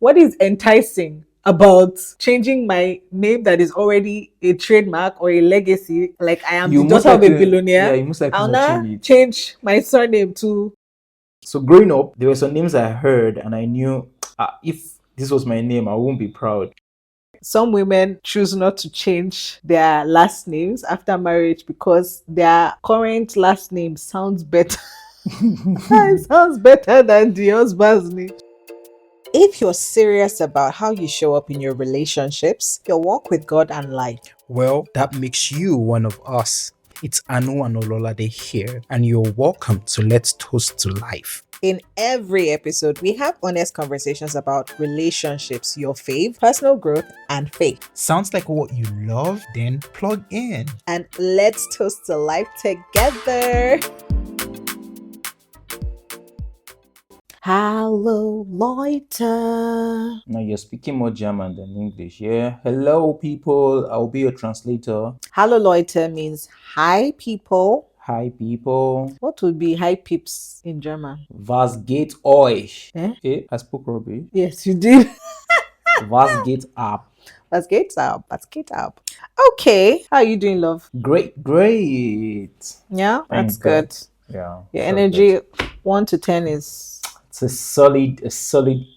What is enticing about changing my name that is already a trademark or a legacy? Like I am You the most daughter of a likely, yeah, billionaire. you most likely I'll not now change it. change my surname to. So growing up, there were some names I heard, and I knew if this was my name, I won't be proud. Some women choose not to change their last names after marriage because their current last name sounds better. It sounds better than the husband's name. If you're serious about how you show up in your relationships, your walk with God and life, Well, that makes you one of us. It's Anu and Ololade here, and you're welcome to Let's Toast to Life. in every episode, we have honest conversations about relationships, your fave, personal growth, and faith. Sounds like what you love? Then plug in. And let's toast to life together. Hallo Leute. Now you're speaking more German than English, yeah? Hello, people. I'll be your translator. Hallo Leute means hi people. Hi, people. What would be hi peeps in German? Was geht euch? Eh? I spoke rubbish. Yes, you did. Was geht ab? Was geht's up? Was geht up? Okay. How are you doing, love? Great. Yeah, that's Thank God. good. Yeah. Your so energy, good. 1 to 10 is It's a solid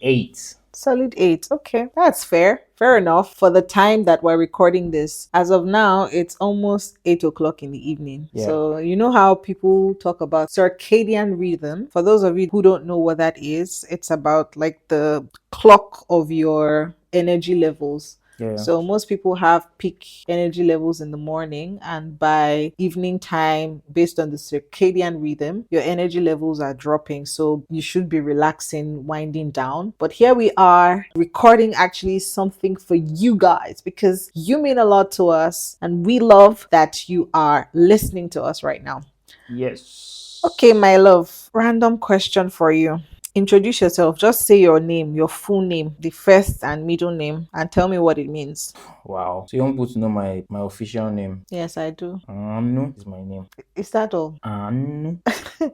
8. solid 8. Okay, that's fair. Fair enough for the time that we're recording this. As of now, it's almost 8 o'clock in the evening. Yeah. So, you know how people talk about circadian rhythm? For those of you who don't know what that is, it's about like the clock of your energy levels. Yeah. So most people have peak energy levels in the morning, and by evening time, based on the circadian rhythm, your energy levels are dropping. So you should be relaxing, winding down. But here we are recording actually something for you guys because you mean a lot to us, and we love that you are listening to us right now. Yes. Okay, my love, random question for you. Introduce yourself. Just say your name, your full name, the first and middle name, and tell me what it means. Wow. So you want people to know my official name? Yes, I do. Anu is my name. Is that all? Anu.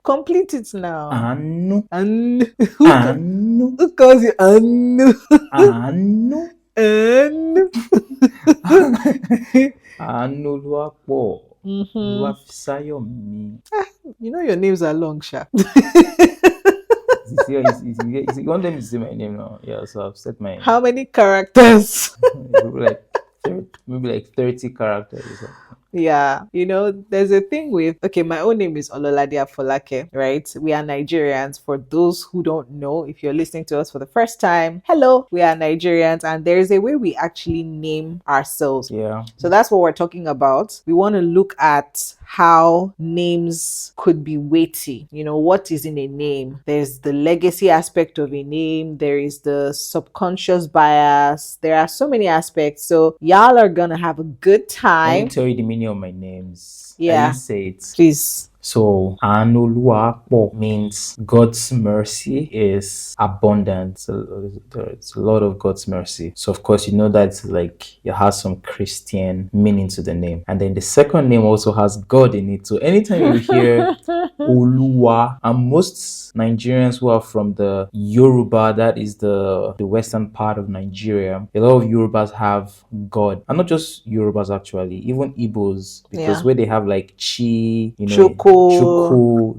Complete it now. Anu. Anu. Anu. Who calls you Anu? Anu. Anu. Anu Luapo. Mhm. Luafisayomi. You know your names are long, Sha. You want them to say my name now? Yeah, so I've said my How many characters? maybe like 30 characters or something. Yeah, you know, there's a thing with, okay, my own name is Ololade Afolake, right? We are Nigerians. For those who don't know, if you're listening to us for the first time, hello, we are Nigerians, and there's a way we actually name ourselves. Yeah. So that's what we're talking about. We want to look at how names could be weighty. You know, what is in a name? There's the legacy aspect of a name, there is the subconscious bias. There are so many aspects. So y'all are gonna have a good Let time. me tell you the meaning of my names. Yeah. I didn't say it. Please. So Anuluapo means God's mercy is abundant. So there's a lot of God's mercy. So of course you know that like it has some Christian meaning to the name. And then the second name also has God in it. So anytime you hear Oluwa, and most Nigerians who are from the Yoruba, that is the western part of Nigeria, a lot of Yorubas have God. And not just Yorubas actually, even Igbos, because Yeah. where they have like Chi, you know, Chuku.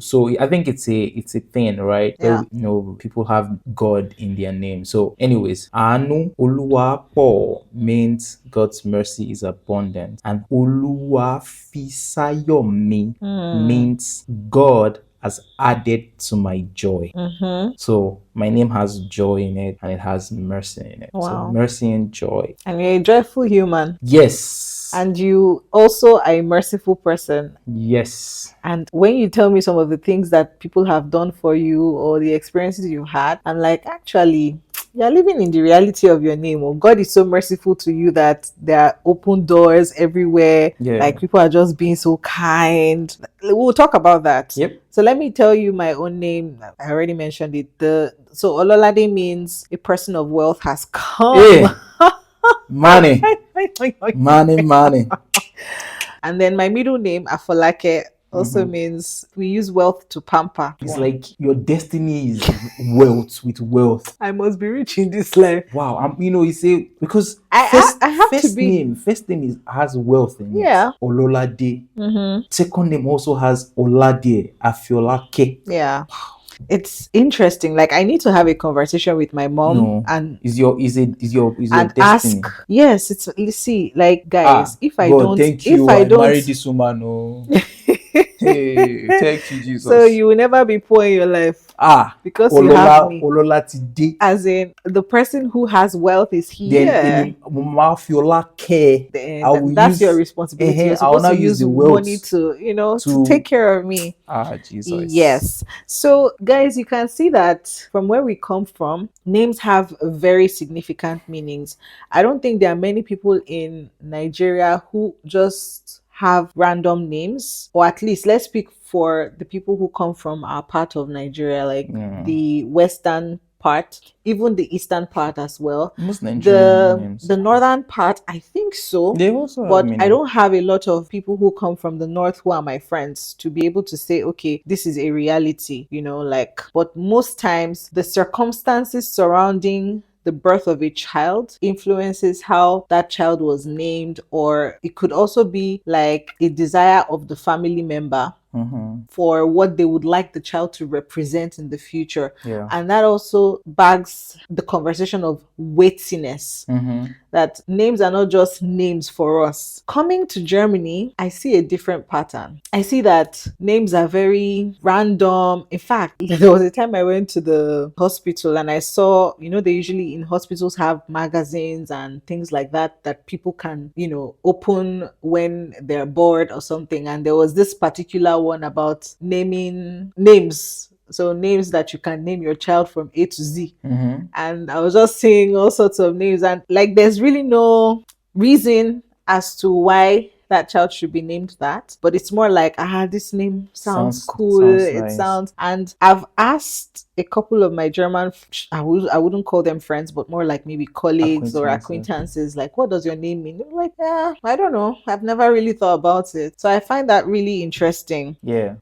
So I think it's a thing, right? Yeah. Where, you know, people have God in their name. So anyways, Anu Oluwapo means God's mercy is abundant, and Oluwafisayomi means God has added to my joy. Mm-hmm. So my name has joy in it, and it has mercy in it. So Wow. mercy and joy. And you're a joyful human. Yes. And you also are a merciful person. Yes. And when you tell me some of the things that people have done for you or the experiences you've had, I'm like, actually, you're living in the reality of your name. Oh, God is so merciful to you that there are open doors everywhere. Yeah. Like people are just being so kind. We'll talk about that. Yep. So let me tell you my own name. I already mentioned it. So Ololade means a person of wealth has come. Hey. Money. Money. And then my middle name, Afolake, also means we use wealth to pamper. It's like your destiny is wealth with wealth. I must be rich in this life. Wow, you say because I have to be. first name has wealth in Yeah. it. Ololade. Mm-hmm. Second name also has Olade Afiolake. Yeah. It's interesting. Like I need to have a conversation with my mom No, and is your and destiny. ask. Yes, it's you see, like guys, if I God, don't, thank you. if I don't, married this woman. Oh. Hey, thank you, Jesus. so you will never be poor in your life because you have me. Olola today. As in, the person who has wealth is here. Then Mama Fiola care. I will That's use, your responsibility. You're I will supposed now to use use the wealth money to take care of me. Jesus. Yes. So, guys, you can see that from where we come from, names have very significant meanings. I don't think there are many people in Nigeria who just have random names, or at least let's speak for the people who come from our part of Nigeria, like the western part, even the eastern part as well. Most Nigerian names. The northern part, I think so. They also have But meaning. I don't have a lot of people who come from the north who are my friends to be able to say, okay, this is a reality, like, but most times the circumstances surrounding the birth of a child influences how that child was named, or it could also be like a desire of the family member for what they would like the child to represent in the future. Yeah. And that also bags the conversation of weightiness. That names are not just names for us. Coming to Germany, I see a different pattern. I see that names are very random. In fact, there was a time I went to the hospital and I saw, they usually in hospitals have magazines and things like that people can, open when they're bored or something. And there was this particular one about naming names. So names that you can name your child from A to Z. And I was just seeing all sorts of names, and like there's really no reason as to why that child should be named that, but it's more like this name sounds cool. Nice. And I've asked a couple of my German, I wouldn't call them friends, but more like maybe colleagues or acquaintances, like, what does your name mean? They're like, I don't know, I've never really thought about it. So I find that really interesting. Yeah,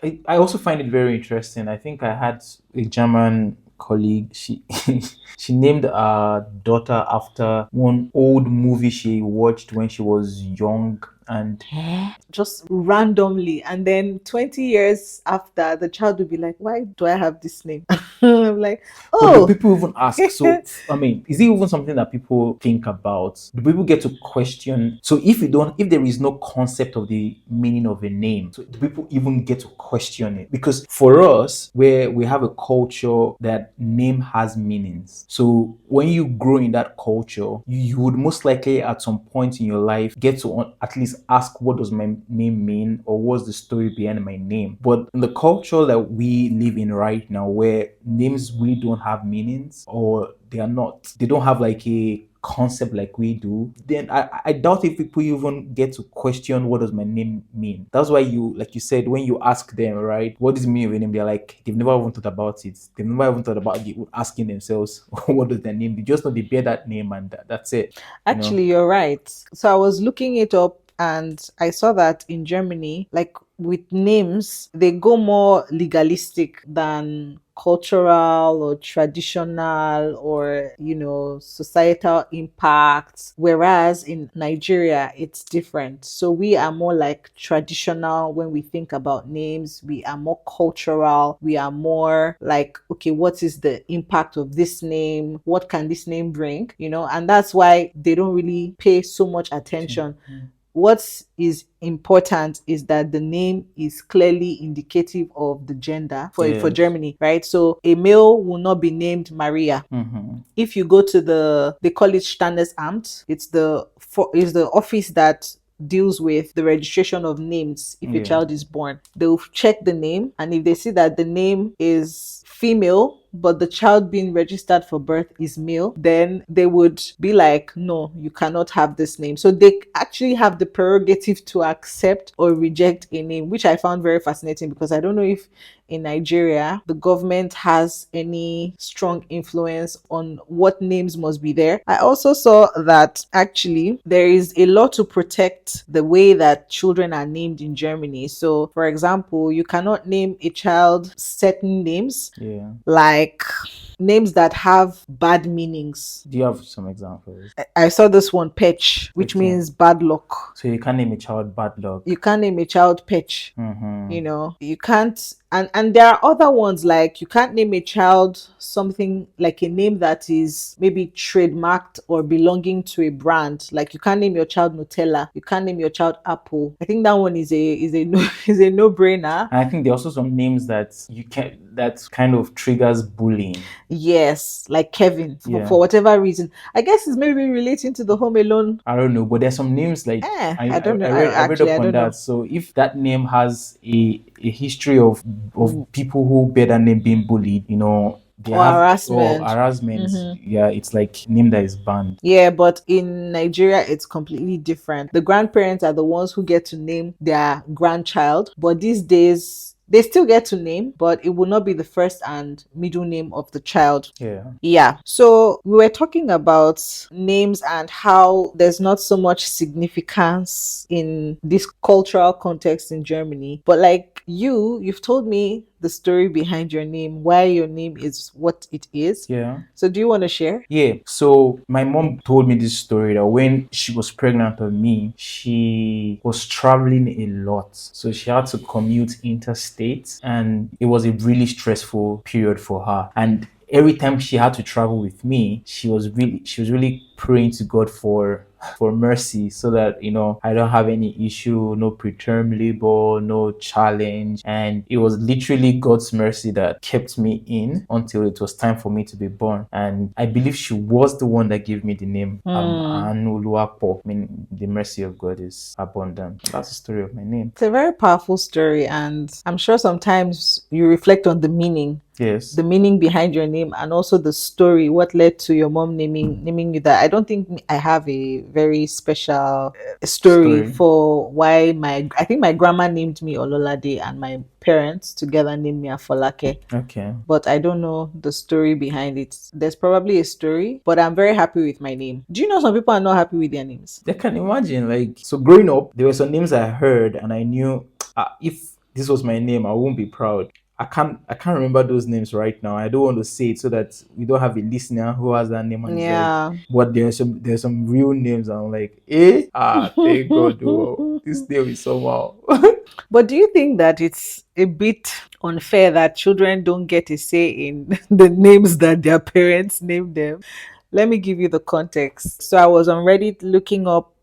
I also find it very interesting. I think I had a German colleague. She she named her daughter after one old movie she watched when she was young, and just randomly, and then 20 years after, the child will be like, why do I have this name? I'm like, but do people even ask? So I mean, is it even something that people think about? Do people get to question? So if there is no concept of the meaning of a name, so do people even get to question it? Because for us, where we have a culture that name has meanings, so when you grow in that culture, you would most likely at some point in your life get to at least ask, what does my name mean, or what's the story behind my name? But in the culture that we live in right now, where names really don't have meanings, or they don't have like a concept like we do, then I doubt if people even get to question, what does my name mean? That's why like you said, when you ask them, right, what is the meaning of your name, they're like, they've never even thought about it. They've never even thought about asking themselves what does their name. They just know they bear that name, and that's it. Actually, you're right. So I was looking it up and I saw that in Germany, like with names, they go more legalistic than cultural or traditional or societal impacts, whereas in Nigeria it's different. So we are more like traditional when we think about names. We are more cultural. We are more like, okay, what is the impact of this name? What can this name bring? And that's why they don't really pay so much attention. What is important is that the name is clearly indicative of the gender for Germany, right? So a male will not be named Maria. If you go to they call it Standesamt, it's the office that deals with the registration of names. If a child is born, they'll check the name, and if they see that the name is female but the child being registered for birth is male, then they would be like, no, you cannot have this name. So they actually have the prerogative to accept or reject a name, which I found very fascinating, because I don't know if in Nigeria the government has any strong influence on what names must be there. I also saw that actually there is a law to protect the way that children are named in Germany. So, for example, you cannot name a child certain names, Yeah. like names that have bad meanings. Do you have some examples? I saw this one, Petch, which Okay. means bad luck. So you can't name a child bad luck. You can't name a child Petch. Mm-hmm. You know, you can't, and there are other ones, like you can't name a child something like a name that is maybe trademarked or belonging to a brand. Like you can't name your child Nutella, you can't name your child Apple. I think that one is a no is a no-brainer. And I think there are also some names that you can that kind of triggers bullying. Yes, like Kevin, Yeah. for whatever reason. I guess it's maybe relating to the Home Alone. I don't know, but there's some names like I don't know. I read Actually, up I on don't that. know. So if that name has a history of people who bear that name being bullied, you know, they Or have harassment. or harassment. Mhm. Yeah, it's like name that is banned. Yeah, but in Nigeria, it's completely different. The grandparents are the ones who get to name their grandchild, but these days, they still get to name, but it will not be the first and middle name of the child. Yeah. Yeah. So we were talking about names and how there's not so much significance in this cultural context in Germany. But like you've told me the story behind your name, why your name is what it is. Yeah. So do you want to share? Yeah. So my mom told me this story that when she was pregnant with me, she was traveling a lot. So she had to commute interstate, and it was a really stressful period for her. And every time she had to travel with me, she was really praying to God for mercy, so that, you know, I don't have any issue, no preterm labor, no challenge. And it was literally God's mercy that kept me in until it was time for me to be born. And I believe she was the one that gave me the name Anuluapo. I mean, the mercy of God is abundant. That's the story of my name. It's a very powerful story, and I'm sure sometimes you reflect on the meaning. Yes. The meaning behind your name, and also the story, what led to your mom naming you that. I don't think I have a very special story for why I think my grandma named me Ololade and my parents together named me Afolake. Okay. But I don't know the story behind it. There's probably a story, but I'm very happy with my name. Do you know some people are not happy with their names? I can imagine. Like, so growing up, there were some names I heard and I knew if this was my name, I won't be proud. I can't remember those names right now. I don't want to say it so that we don't have a listener who has that name. And Yeah. like, but there's some real names. I'm like, thank God, oh, this name is somehow. But do you think that it's a bit unfair that children don't get a say in the names that their parents name them? Let me give you the context. So I was on Reddit looking up,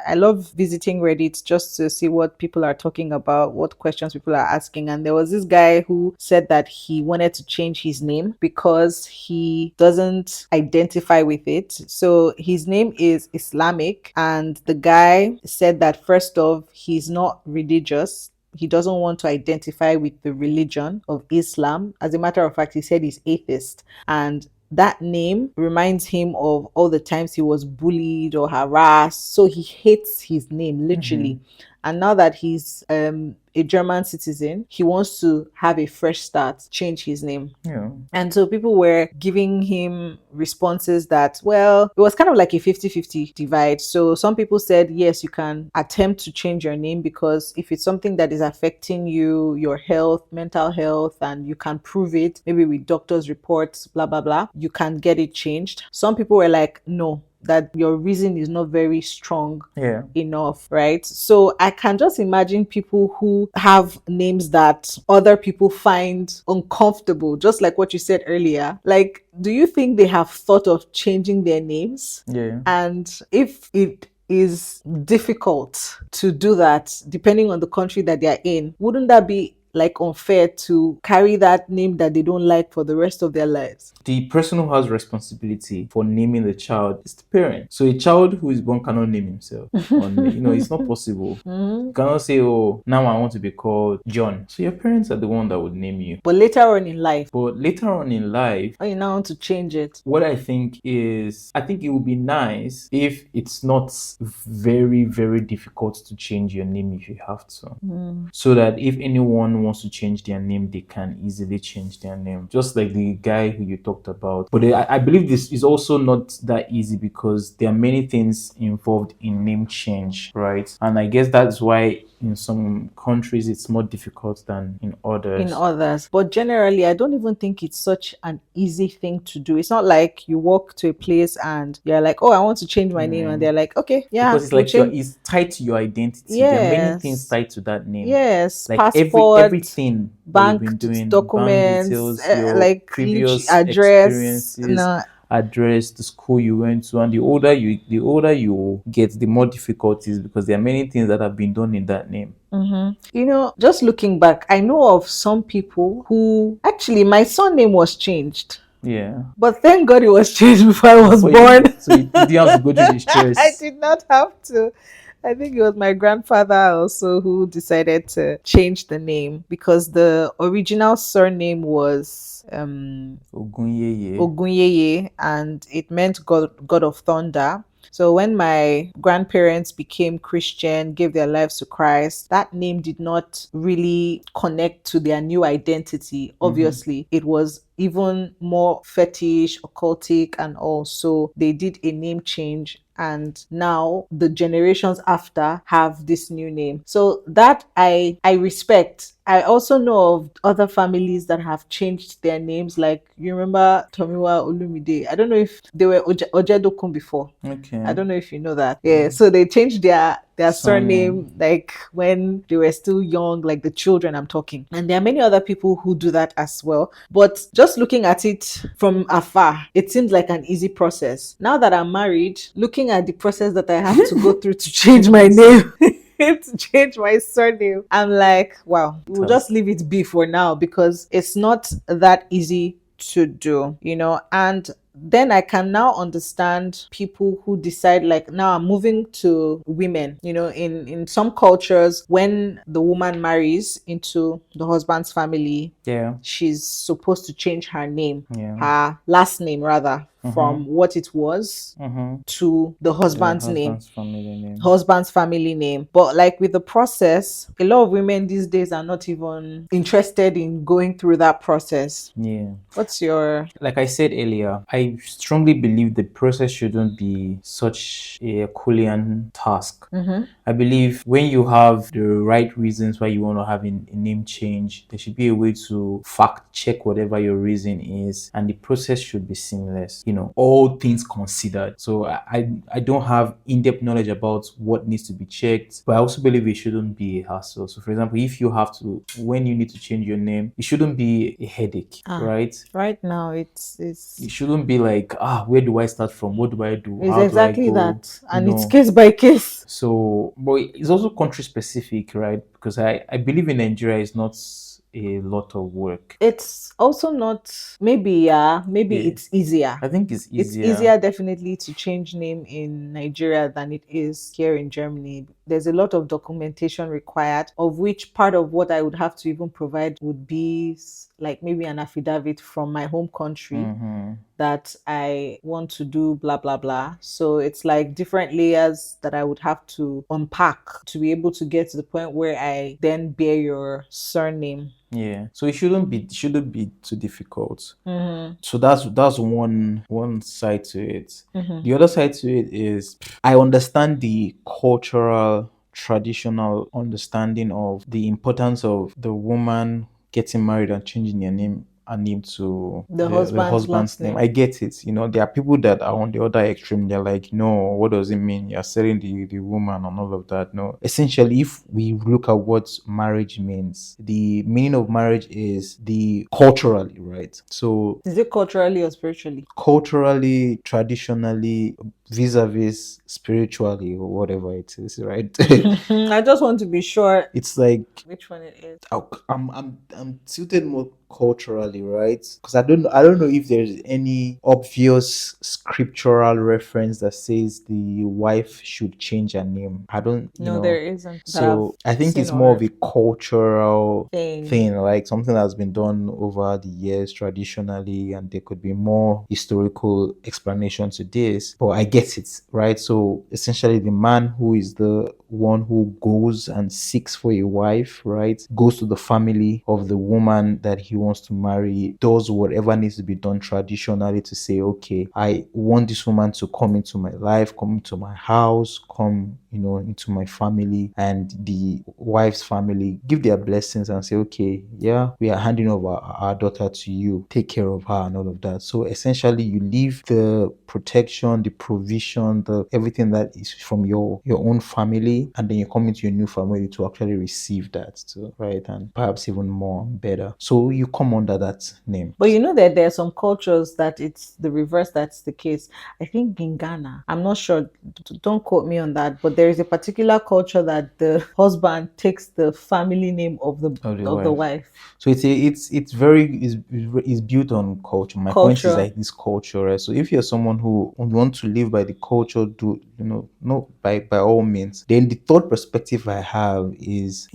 I love visiting Reddit just to see what people are talking about, what questions people are asking. And there was this guy who said that he wanted to change his name because he doesn't identify with it. So his name is Islamic, and the guy said that first off, he's not religious. He doesn't want to identify with the religion of Islam. As a matter of fact, he said he's atheist. And that name reminds him of all the times he was bullied or harassed. So he hates his name, literally. Mm-hmm. And now that he's a German citizen, he wants to have a fresh start, change his name. Yeah. And so people were giving him responses that, well, it was kind of like a 50-50 divide. So some people said, yes, you can attempt to change your name because if it's something that is affecting you, your health, mental health, and you can prove it, maybe with doctor's reports, blah, blah, blah, you can get it changed. Some people were like, no, that your reason is not very strong enough, right? So I can just imagine people who have names that other people find uncomfortable, just like what you said earlier. Like, do you think they have thought of changing their names? Yeah. And if it is difficult to do that, depending on the country that they're in, wouldn't that be like unfair to carry that name that they don't like for the rest of their lives? The person who has responsibility for naming the child is the parent. So a child who is born cannot name himself. It's not possible. Mm-hmm. You cannot say, oh, now I want to be called John. So your parents are the one that would name you. But later on in life, oh, you now want to change it. What I think it would be nice if it's not very, very difficult to change your name if you have to. So that if anyone someone wants to change their name, they can easily change their name, just like the guy who you talked about. But I believe this is also not that easy because there are many things involved in name change, right? And I guess that's why in some countries it's more difficult than in others. In others. But generally, I don't even think it's such an easy thing to do. It's not like you walk to a place and you're like, oh, I want to change my name. And they're like, okay, yeah. Because it's we'll like change. it's tied to your identity. There are many things Yes. tied to that name. Yes. Like Passport, everything that bank you've been doing, documents, bank details, your like previous address. experiences, No. address, the school you went to, and the older you get, the more difficulties because there are many things that have been done in that name. You know, just looking back, I know of some people who actually my surname was changed. Yeah. But thank God it was changed before I was So born. so you didn't have to go through the stress. I did not have to. I think it was my grandfather also who decided to change the name because the original surname was Ogunyeye. Ogunyeye and it meant God of thunder. So when my grandparents became Christian, gave their lives to Christ, that name did not really connect to their new identity. Obviously, it was even more fetish, occultic, and all. So they did a name change. And now the generations after have this new name. So that I respect. I also know of other families that have changed their names. Like you remember Tomiwa Olumide. I don't know if they were Ojedokun before. Okay. I don't know if you know that. Yeah. So they changed their surname like when they were still young, like the children I'm talking. And there are many other people who do that as well. But just looking at it from afar, it seems like an easy process. Now that I'm married, looking at the process that I have to go through to change my name. To change my surname, I'm like, wow, we'll just leave it be for now because it's not that easy to do, you know. And then I can now understand people who decide like, now I'm moving to women. You know, in some cultures, when the woman marries into the husband's family, Yeah. she's supposed to change her name, Yeah. her last name rather, from what it was to the husband's name. Husband's family name. But like with the process, a lot of women these days are not even interested in going through that process. Yeah. What's your... Like I said earlier, I strongly believe the process shouldn't be such a Herculean task. I believe when you have the right reasons why you want to have a name change, there should be a way to fact check whatever your reason is, and the process should be seamless, you know, all things considered. So I don't have in-depth knowledge about what needs to be checked, but I also believe it shouldn't be a hassle. So for example, if you have to, when you need to change your name, it shouldn't be a headache, right? Right now it shouldn't be like, where do I start from? What do I do? It's How exactly do I go? that. And it's case by case. So, but it's also country specific, right? Because I believe in Nigeria is not a lot of work. It's also not, maybe it's easier. I think it's easier. It's easier definitely to change name in Nigeria than it is here in Germany. There's a lot of documentation required, of which part of what I would have to even provide would be like maybe an affidavit from my home country that I want to do blah blah blah. So it's like different layers that I would have to unpack to be able to get to the point where I then bear your surname. Yeah, so it shouldn't be too difficult. So that's one side to it. The other side to it is I understand the cultural, traditional understanding of the importance of the woman getting married and changing their name and name to the husband's name. I get it. You know, there are people that are on the other extreme. They're like, no, what does it mean? You're selling the woman and all of that. No. Essentially, if we look at what marriage means, the meaning of marriage is the culturally, right? So is it culturally or spiritually? Culturally, traditionally, vis-a-vis spiritually, or whatever it is, right? I just want to be sure It's like which one it is. I'm tilted more culturally, right? Because I don't know if there's any obvious scriptural reference that says the wife should change her name. I don't, No, there isn't that I've So I think seen it's or more of heard. a cultural Thing. thing, like something that's been done over the years traditionally, and there could be more historical explanation to this. But I get it, right? So essentially, the man who is the one who goes and seeks for a wife, right, goes to the family of the woman that he wants to marry, does whatever needs to be done traditionally to say, okay, I want this woman to come into my life, come into my house, come, into my family, and the wife's family give their blessings and say, okay, yeah, we are handing over our daughter to you, take care of her and all of that. So essentially, you leave the protection, the provision, the everything that is from your own family, and then you come into your new family to actually receive that too, right? And perhaps even more better. So you come under that name. But you know that there are some cultures that it's the reverse that's the case. I think in Ghana, I'm not sure, don't quote me on that, but there is a particular culture that the husband takes the family name of the wife. So it's very is built on culture. My point is Culture. like this culture, right? So if you're someone who want to live by the culture, do no, by all means. Then the third perspective I have is,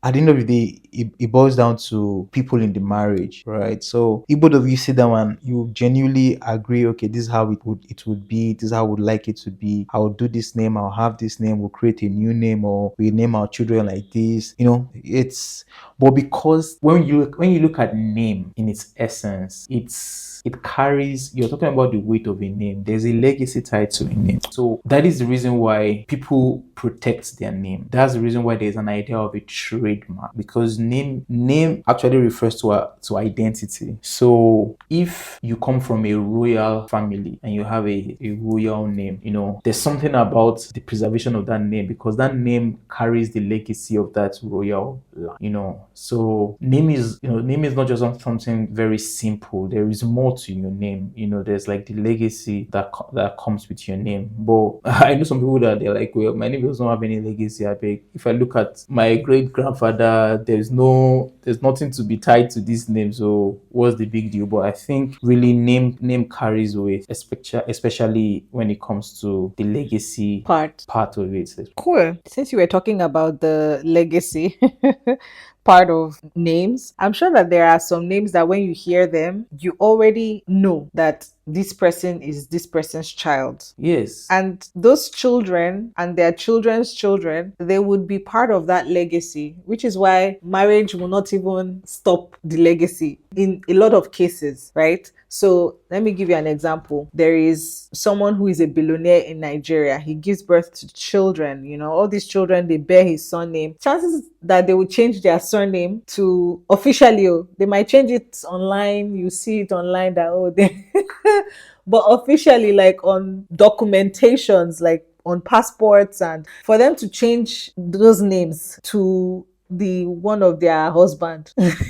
at the end of the day, it boils down to people in the marriage, right? So if both of you sit down and you genuinely agree, okay, this is how it would be, this is how I would like it to be. I'll do this name, I'll have this name, we'll create a new name, or we name our children like this. But because when you look at name in its essence, it carries, you're talking about the weight of a name. There's a legacy tied to a name. So that is the reason why people protect their name. That's the reason why there's an idea of a trademark, because name actually refers to identity. So if you come from a royal family and you have a royal name, there's something about the preservation of that name, because that name carries the legacy of that royal line. So name is not just something very simple. There is more to your name. There's like the legacy that comes with your name. But I know some people that they're like, well, my name doesn't have any legacy. I beg. If I look at my great grandfather, there's nothing to be tied to this name. So what's the big deal? But I think really name carries weight, especially when it comes to the legacy part of it. Cool. Since you were talking about the legacy part of names, I'm sure that there are some names that when you hear them, you already know that this person is this person's child. Yes. And those children and their children's children, they would be part of that legacy, which is why marriage will not even stop the legacy in a lot of cases, right? So let me give you an example. There is someone who is a billionaire in Nigeria. He gives birth to children. All these children, they bear his surname. Chances that they will change their surname to officially, they might change it online. You see it online that, they but officially, like on documentations, like on passports, and for them to change those names to the one of their husband. I'm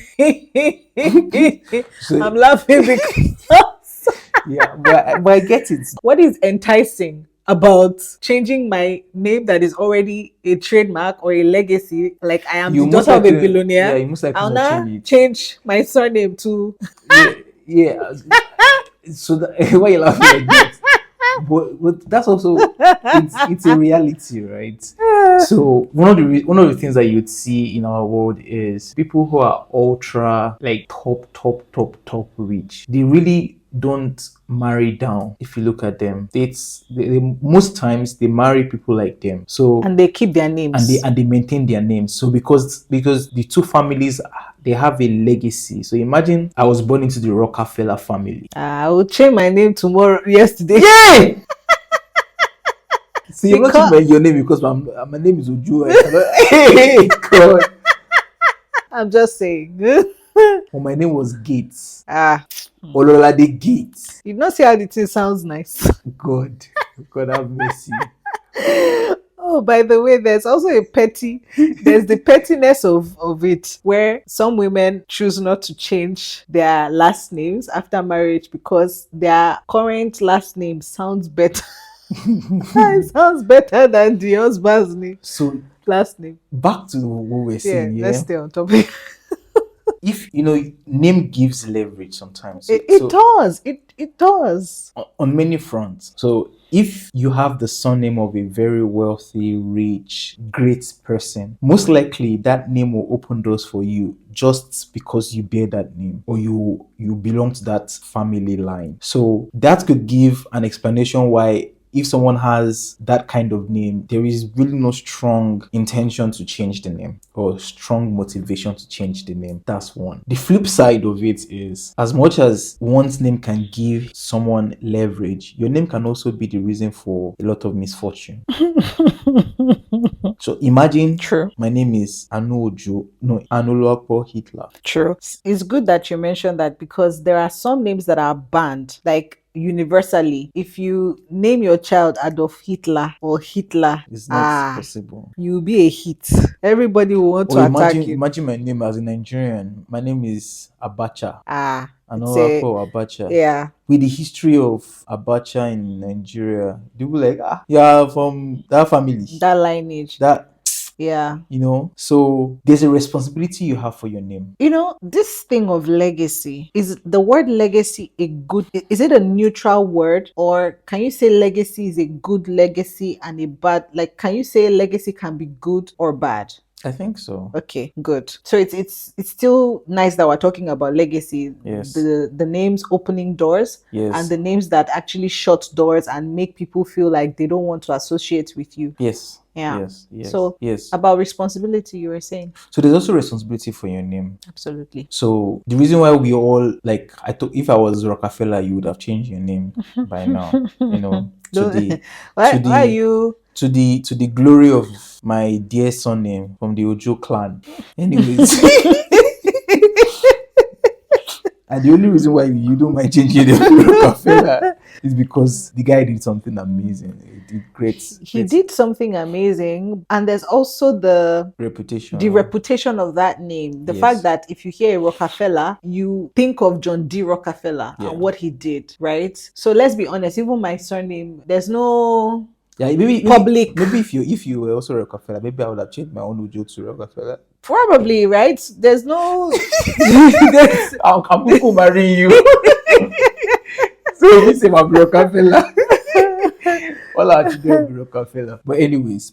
laughing because but I get it. What is enticing about changing my name that is already a trademark or a legacy? Like, I am the daughter of a billionaire. Yeah, you most likely I'll not now change it. change my surname to Yeah. So why you laughing like that? But that's also it's a reality, right? So one of the things that you'd see in our world is people who are ultra like top rich. They really don't marry down. If you look at them, they most times they marry people like them. So and they keep their names and they maintain their names. So because the two families, they have a legacy. So imagine I was born into the Rockefeller family. I will change my name yesterday. Yeah. So you're not changing your name because my name is Uju. Hey, God. I'm just saying. Well, my name was Gates. Ololade Gates. You don't see how the thing sounds nice. God have mercy. Oh, by the way, there's also there's the pettiness of it, where some women choose not to change their last names after marriage because their current last name sounds better. It sounds better than the husband's name. So last name. back to what we're saying. Let's stay on topic. if name gives leverage sometimes. It does. It does. On many fronts. So if you have the surname of a very wealthy, rich, great person, most likely that name will open doors for you just because you bear that name or you belong to that family line. So that could give an explanation why if someone has that kind of name, there is really no strong intention to change the name or strong motivation to change the name. That's one. The flip side of it is, as much as one's name can give someone leverage, your name can also be the reason for a lot of misfortune. So imagine, True. my name is Anu Ojo, no, Anuluakpo Hitler. True. It's good that you mentioned that because there are some names that are banned, like universally. If you name your child Adolf Hitler or Hitler, It's not possible. you'll be a hit. Everybody will want to Or attack you. imagine my name as a Nigerian. My name is Abacha. It's Abacha. yeah. With the history of Abacha in Nigeria, people like, you are from that family. That lineage. Yeah. So there's a responsibility you have for your name. This thing of legacy, is the word legacy is it a neutral word, or can you say legacy is a good legacy and a bad, like, can you say legacy can be good or bad? I think so. Okay, good. So it's still nice that we're talking about legacy. Yes. The names opening doors. Yes. And the names that actually shut doors and make people feel like they don't want to associate with you. Yes. Yeah. Yes. So yes. About responsibility, you were saying. So there's also responsibility for your name. Absolutely. So the reason why we all, like, I thought if I was Rockefeller, you would have changed your name by now. Why are you? To the glory of my dear surname from the Ojo clan. Anyways. And the only reason why you don't mind changing the Rockefeller is because the guy did something amazing. He did great. He did something amazing, and there's also the reputation of that name. The fact that if you hear Rockefeller, you think of John D. Rockefeller and what he did, right? So let's be honest. Even my surname, there's no. Yeah, maybe public. Maybe if you were also Rockefeller, maybe I would have changed my own Ojo to Rockefeller. Probably, right? There's no. I'm marrying you. So this is my Rockefeller. All our children will be Rockefeller. But anyways,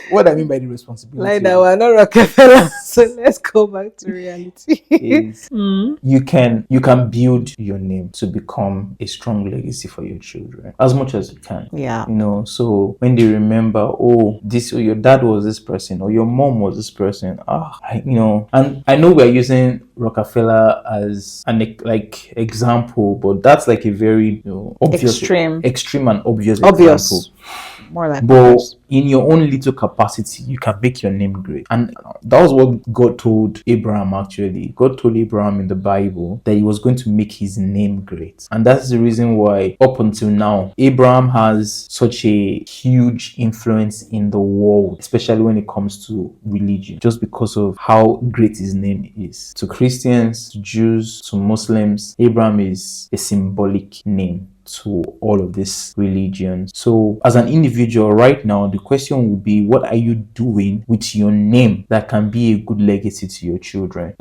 what I mean by the responsibility, like that, we're not Rockefeller. So let's go back to reality. Is you can build your name to become a strong legacy for your children as much as you can. Yeah. So when they remember, your dad was this person or your mom was this person, and I know we're using Rockefeller as an example, but that's like a very obvious, extreme and obvious example. More like but in your own little capacity, you can make your name great. And that was what God told Abraham, actually. God told Abraham in the Bible that he was going to make his name great. And that's the reason why, up until now, Abraham has such a huge influence in the world, especially when it comes to religion, just because of how great his name is. To Christians, to Jews, to Muslims, Abraham is a symbolic name to all of this religion. So as an individual right now, the question will be, what are you doing with your name that can be a good legacy to your children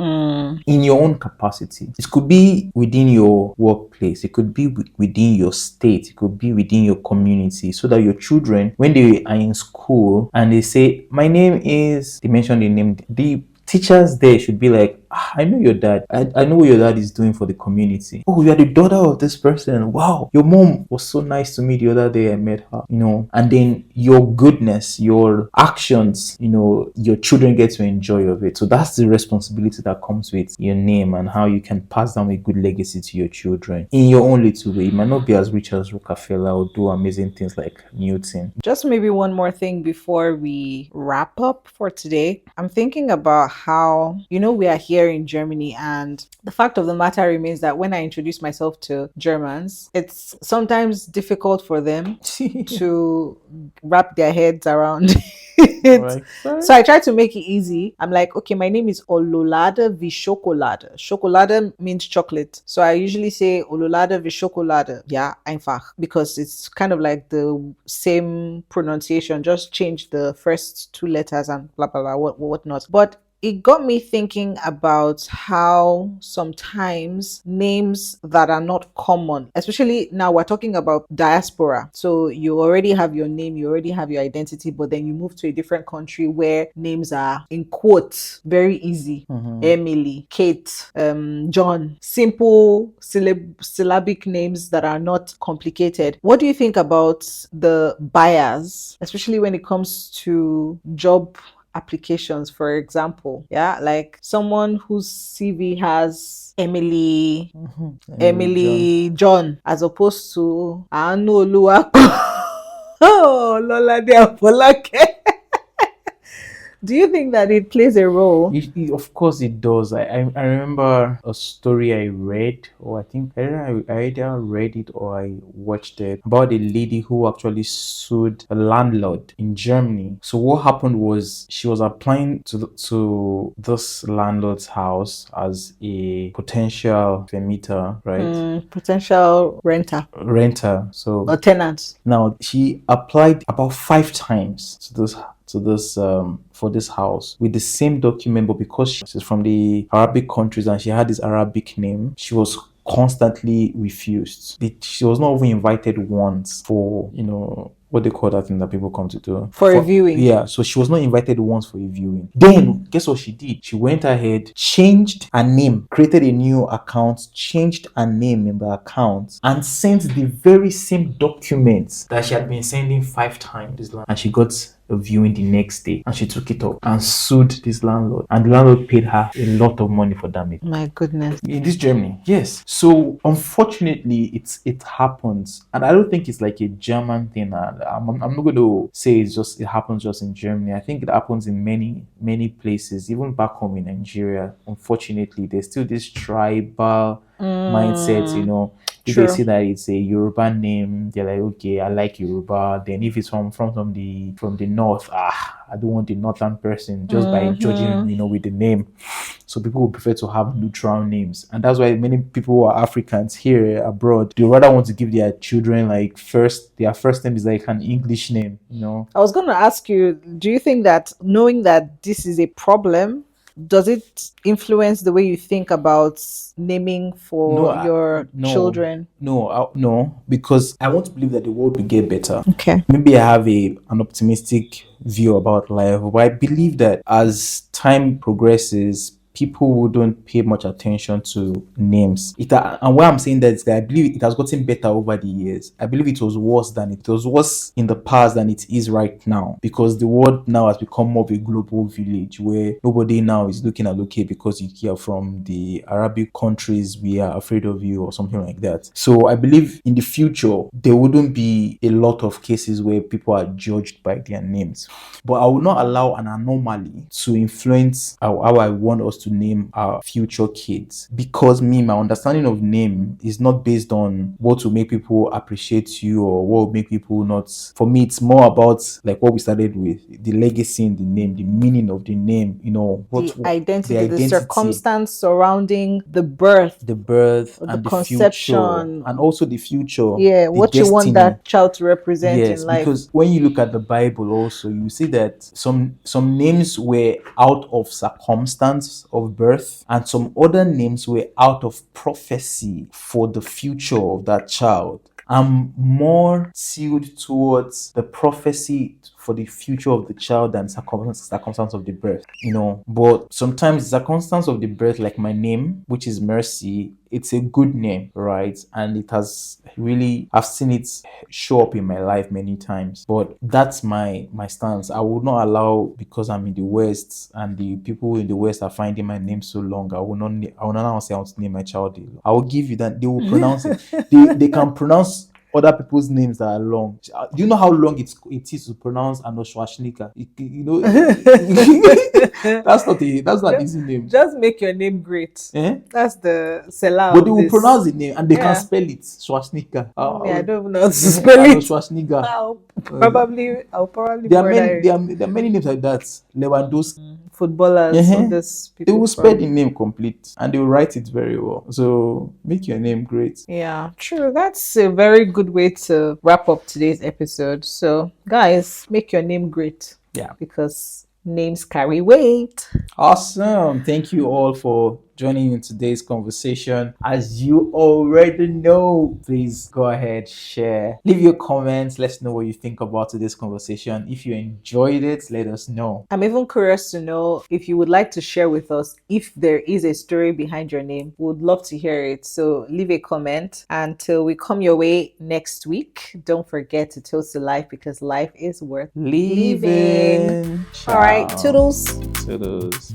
in your own capacity? It could be within your workplace, it could be within your state, it could be within your community, so that your children, when they are in school and they say, my name is, they mention the name, the teachers there should be like, I know your dad. I know what your dad is doing for the community. Oh, you are the daughter of this person. Wow, your mom was so nice to me the other day I met her. And then your goodness, your actions, your children get to enjoy of it. So that's the responsibility that comes with your name and how you can pass down a good legacy to your children in your own little way. You might not be as rich as Rockefeller or do amazing things like Newton. Just maybe one more thing before we wrap up for today. I'm thinking about how, we are here in Germany, and the fact of the matter remains that when I introduce myself to Germans, it's sometimes difficult for them to wrap their heads around it. Right. So I try to make it easy. I'm like, okay, my name is Ololade wie Schokolade. Schokolade means chocolate. So I usually say Ololade wie Schokolade. Yeah, einfach. Because it's kind of like the same pronunciation, just change the first two letters and blah, blah, blah, whatnot. But it got me thinking about how sometimes names that are not common, especially now we're talking about diaspora. So you already have your name, you already have your identity, but then you move to a different country where names are in quotes very easy. Emily, Kate, John, simple syllabic names that are not complicated. What do you think about the bias, especially when it comes to job applications, for example? Yeah, like someone whose CV has Emily John, as opposed to Anu Oluwapo. Oh, Lolade Afolake. Do you think that it plays a role? Of course it does. I remember a story I read, or I think I either read it or I watched it, about a lady who actually sued a landlord in Germany. So what happened was she was applying to this landlord's house as a potential emitter, right? Potential Renter. So or tenant. now she applied about 5 times to this for this house with the same document, but because she's from the Arabic countries and she had this Arabic name, she was constantly refused. She was not even invited once for, what they call that thing that people come to do For a viewing. Yeah, so she was not invited once for a viewing. Then guess what she did? She went ahead, changed her name, created a new account, changed her name in the account, and sent the very same documents that she had been sending 5 times. And she got a viewing the next day, and she took it up and sued this landlord, and the landlord paid her a lot of money for damage. My goodness. In this Germany, yes. So unfortunately, it happens, and I don't think it's like a German thing. I'm not going to say it happens just in Germany. I think it happens in many places, even back home in Nigeria. Unfortunately, there's still this tribal mindset. If they see that it's a Yoruba name, they're like, okay, I like Yoruba. Then if it's from the north, I don't want the northern person just by judging, with the name. So people would prefer to have neutral names, and that's why many people who are Africans here abroad, they rather want to give their children their first name is like an English name. I was going to ask you, do you think that knowing that this is a problem, does it influence the way you think about naming for your children? No, because I want to believe that the world will get better. Okay. Maybe I have an optimistic view about life, but I believe that as time progresses, people wouldn't pay much attention to names. And why I'm saying that is that I believe it has gotten better over the years. I believe it was worse in the past than it is right now, because the world now has become more of a global village where nobody now is looking at, okay, because you are from the Arabic countries, we are afraid of you or something like that. So I believe in the future, there wouldn't be a lot of cases where people are judged by their names. But I will not allow an anomaly to influence how I want us to name our future kids, because my understanding of name is not based on what will make people appreciate you or what will make people not. For me, it's more about like what we started with, the legacy in the name, the meaning of the name, the identity, the circumstance surrounding the birth, and the conception, future, and also the future. Yeah, what destiny you want that child to represent in life. Because when you look at the Bible also, you see that some names were out of circumstance of birth, and some other names were out of prophecy for the future of that child. I'm more tuned towards the prophecy for the future of the child than circumstance of the birth, But sometimes the circumstance of the birth, like my name, which is Mercy, it's a good name, right? And it has really, I've seen it show up in my life many times. But that's my stance. I would not allow, because I'm in the West and the people in the West are finding my name so long, I will not say I want to name my child. I will give you that. They will pronounce it. They can pronounce other people's names that are long. Do you know how long it is to pronounce Arnold Schwarzenegger? That's not an easy name. Just make your name great. That's the seller. But they will pronounce the name and they can spell it. Schwarzenegger. I don't even know how to spell it. Schwarzenegger. I'll probably. There are many names like that. Lewandowski. Footballers. They will spell the name complete and they will write it very well. So make your name great. Yeah, true. That's a very good way to wrap up today's episode. So guys, make your name great. Yeah. Because Names carry weight. Awesome. Thank you all for joining in today's conversation. As you already know, please go ahead, share, leave your comments. Let's know what you think about today's conversation. If you enjoyed it, let us know. I'm even curious to know if you would like to share with us if there is a story behind your name. We would love to hear it. So leave a comment. Until we come your way next week, don't forget to toast to life, because life is worth Living. All right, Ciao. toodles. Toodles.